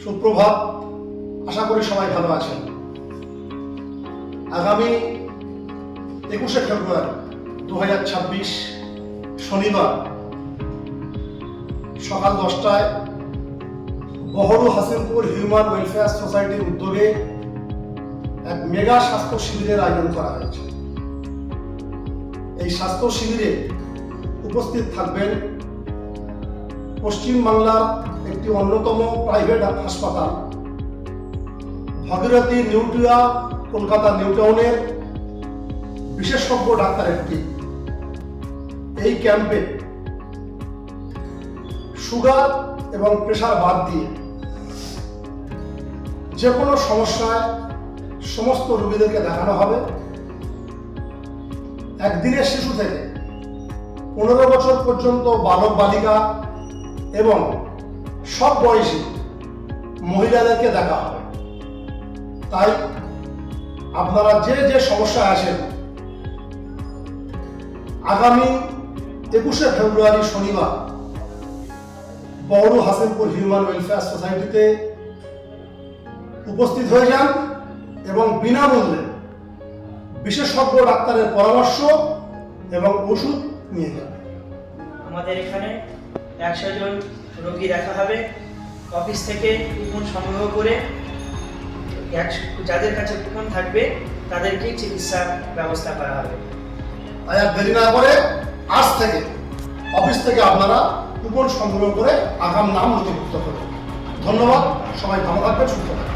সুপ্রভাত। আশা করি সবাই ভালো আছেন। আগামী 21শে ফেব্রুয়ারি 2026 শনিবার সকাল 10টায় বহরু হাসিমপুর হিউম্যান ওয়েলফেয়ার সোসাইটির উদ্যোগে এক মেগা স্বাস্থ্য শিবিরের আয়োজন করা হয়েছে। এই স্বাস্থ্য শিবিরে উপস্থিত থাকবেন পশ্চিমবাংলার একটি অন্যতম প্রাইভেট হাসপাতাল ভাগীরথী নিউট্রিয়া কলকাতা নিউটাউনের বিশেষজ্ঞ ডাক্তারের টিম। এই ক্যাম্পে সুগার এবং প্রেসার বাদ দিয়ে যে কোনো সমস্যায় সমস্ত রোগীদেরকে দেখানো হবে। একদিনের শিশু থেকে 15 বছর পর্যন্ত বালক বালিকা এবং সব বয়সী মহিলাদেরকে দেখা হবে। তাই আপনারা যে যে সমস্যায় আছেন আগামী 21শে ফেব্রুয়ারি শনিবার বহরু হাসিমপুর হিউম্যান ওয়েলফেয়ার সোসাইটিতে উপস্থিত হয়ে যান এবং বিনামূল্যে বিশেষজ্ঞ ডাক্তারের পরামর্শ এবং ওষুধ নিয়ে যান। আমাদের এখানে 100 জন রোগী দেখা হবে। অফিস থেকে কুপন সংগ্রহ করে যাদের কাছে কুপন থাকবে তাদেরকেই চিকিৎসার ব্যবস্থা করা হবে। তাই আর দেরি না করে আজ থেকে অফিস থেকে আপনারা কুপন সংগ্রহ করে আগাম নাম নথিভুক্ত করুন। ধন্যবাদ। সবাই ভালো থাকবেন, সুস্থ থাকবেন।